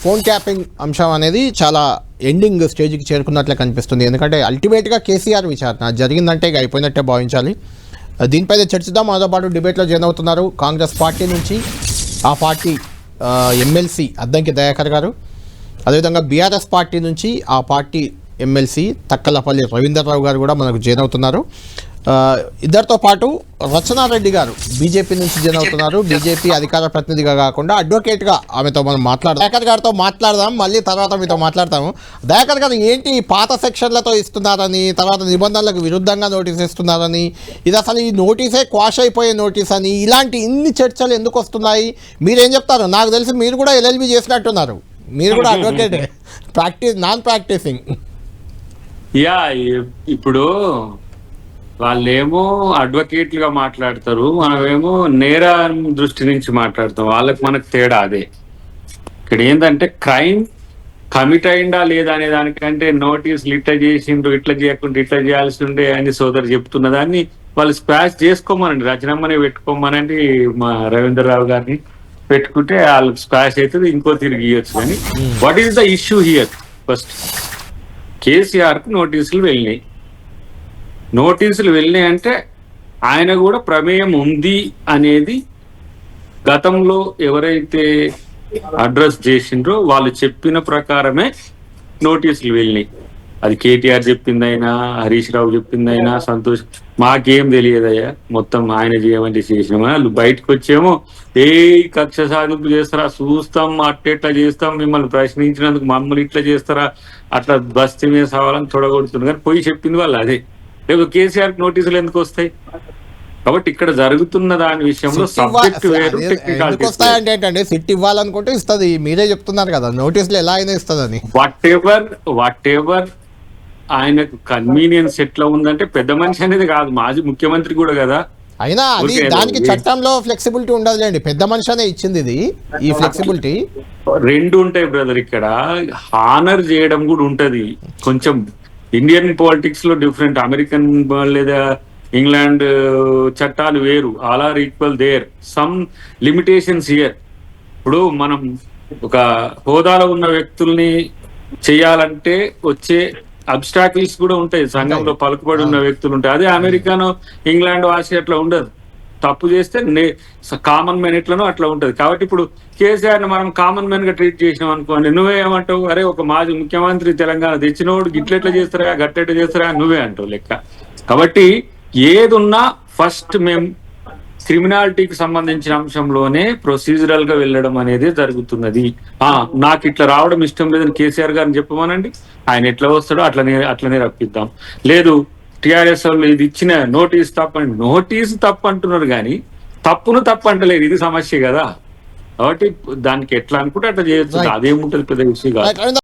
Phone tapping అంశం అనేది చాలా ఎండింగ్ స్టేజ్కి చేరుకున్నట్లే కనిపిస్తుంది. ఎందుకంటే అల్టిమేట్గా కేసీఆర్ విచారణ జరిగిందంటే ఇక అయిపోయినట్టే భావించాలి. దీనిపైన చర్చిద్దాం. మనతో పాటు డిబేట్లో జాయిన్ అవుతున్నారు కాంగ్రెస్ పార్టీ నుంచి ఆ పార్టీ ఎమ్మెల్సీ అద్దంకి దయాకర్ గారు, అదేవిధంగా బీఆర్ఎస్ పార్టీ నుంచి ఆ పార్టీ ఎమ్మెల్సీ తక్కలపల్లి రవీంద్రరావు గారు కూడా మనకు జాయిన్ అవుతున్నారు. ఇద్దరితో పాటు రచనారెడ్డి గారు బీజేపీ నుంచి జాయిన్ అవుతున్నారు. బీజేపీ అధికార ప్రతినిధిగా కాకుండా అడ్వకేట్గా ఆమెతో మనం మాట్లాడదాం. దయాకర్ గారితో మాట్లాడదాం, మళ్ళీ తర్వాత మీతో మాట్లాడతాము. దయాకర్ గారు, ఏంటి పాత సెక్షన్లతో ఇస్తున్నారని, తర్వాత నిబంధనలకు విరుద్ధంగా నోటీస్ ఇస్తున్నారని, ఇది అసలు ఈ నోటీసే క్వాష్ అయిపోయే నోటీస్ అని, ఇలాంటి ఇన్ని చర్చలు ఎందుకు వస్తున్నాయి? మీరేం చెప్తారు? నాకు తెలిసి మీరు కూడా ఎల్ఎల్బి చేసినట్టున్నారు, మీరు కూడా అడ్వకేట్, నాన్ ప్రాక్టీసింగ్. యా, ఇప్పుడు వాళ్ళేమో అడ్వకేట్లుగా మాట్లాడతారు, మనమేమో నేర దృష్టి నుంచి మాట్లాడతాం. వాళ్ళకి మనకు తేడా అదే. ఇక్కడ ఏంటంటే క్రైమ్ కమిట్ అయిందా లేదా అనే దానికంటే నోటీసులు ఇట్లా చేసిండ్రు, ఇట్లా చేయకుండా ఇట్లా చేయాల్సి ఉండే అని సోదరు చెప్తున్న దాన్ని వాళ్ళు స్క్వాష్ చేసుకోమనండి, రచనమ్మనే పెట్టుకోమనండి, మా రవీంద్రరావు గారిని పెట్టుకుంటే వాళ్ళకి స్క్వాష్ అవుతుంది, ఇంకో తిరిగి ఇవ్వచ్చు. కానీ what is the issue here? First కేసీఆర్కి నోటీసులు వెళ్ళినాయి అంటే ఆయన కూడా ప్రమేయం ఉంది అనేది గతంలో ఎవరైతే అడ్రస్ చేసిండ్రో వాళ్ళు చెప్పిన ప్రకారమే నోటీసులు వెళ్ళినాయి. అది కేటీఆర్ చెప్పిందైనా, హరీష్ రావు చెప్పిందైనా, సంతోష్, మాకేం తెలియదయ్యా, మొత్తం ఆయన చేయమని చేసినామా. వాళ్ళు బయటకు వచ్చేమో ఏ కక్ష సాధింపు చేస్తారా, చూస్తాం, అట్టెట్లా చేస్తాం, మిమ్మల్ని ప్రశ్నించినందుకు మమ్మల్ని ఇట్లా చేస్తారా, అట్లా బస్తీ మీద సవాలని తొడగొడుతుంది. కానీ పోయి చెప్పింది వాళ్ళు అదే. లేదు కేసీఆర్ నోటీసులు ఎందుకు వస్తాయి? కాబట్టి ఇక్కడ జరుగుతున్న దాని విషయంలో సబ్జెక్ట్ వేరు, టెక్నికల్ వస్తాయంటే సిట్ ఇవ్వాలనుకుంటే ఇస్తుంది. మీరే చెప్తున్నారు కదా నోటీసులు ఎలా అయినా ఇస్తుందని. వాట్ ఎవర్ ఆయనకు కన్వీనియన్స్ ఎట్లా ఉందంటే, పెద్ద మనిషి అనేది కాదు, మాజీ ముఖ్యమంత్రి కూడా కదా. అయినా అది దానికి చట్టంలో ఫ్లెక్సిబిలిటీ ఉండదులేండి, పెద్ద మనిషి అనే ఇచ్చింది ఇది. ఈ ఫ్లెక్సిబిలిటీ రెండు ఉంటాయి బ్రదర్. ఇక్కడ హానర్ చేయడం కూడా ఉంటది కొంచెం. ఇండియన్ పాలిటిక్స్ లో డిఫరెంట్, అమెరికన్ లేదా ఇంగ్లాండ్ చట్టాలు వేరు. All are equal there, some limitations here. ఇప్పుడు మనం ఒక హోదాలో ఉన్న వ్యక్తుల్ని చేయాలంటే వచ్చే అబ్స్టాకిల్స్ కూడా ఉంటాయి. సంఘంలో పలుకుబడి ఉన్న వ్యక్తులు ఉంటాయి. అదే అమెరికానో ఇంగ్లాండ్ ఆసియా అట్లా ఉండదు. తప్పు చేస్తే కామన్ మ్యాన్ ఎట్లనో అట్లా ఉంటది. కాబట్టి ఇప్పుడు కేసీఆర్ ని మనం కామన్ మ్యాన్ గా ట్రీట్ చేసినాం అనుకోండి, నువ్వేమంటావు? అరే ఒక మాజీ ముఖ్యమంత్రి తెలంగాణ తెచ్చినోడు గిట్లెట్లా చేస్తారా, గట్టెట్లా చేస్తారా, నువ్వే అంటావు లెక్క. కాబట్టి ఏదున్నా ఫస్ట్ మేము క్రిమినాలిటీకి సంబంధించిన అంశంలోనే ప్రొసీజరల్ గా వెళ్ళడం అనేది జరుగుతున్నది. నాకు ఇట్లా రావడం ఇష్టం లేదని కేసీఆర్ గారిని చెప్పమనండి, ఆయన ఎట్లా వస్తాడో అట్లనే రప్పిద్దాం. లేదు టిఆర్ఎస్ వాళ్ళు ఇది ఇచ్చిన నోటీస్ తప్పు అంటున్నారు, కానీ తప్పును తప్పు అంటలేదు. ఇది సమస్య కదా. కాబట్టి దానికి ఎట్లా అనుకుంటే అట్లా చేయొచ్చు, అదేముంటది పెద్ద విషయం కాదు.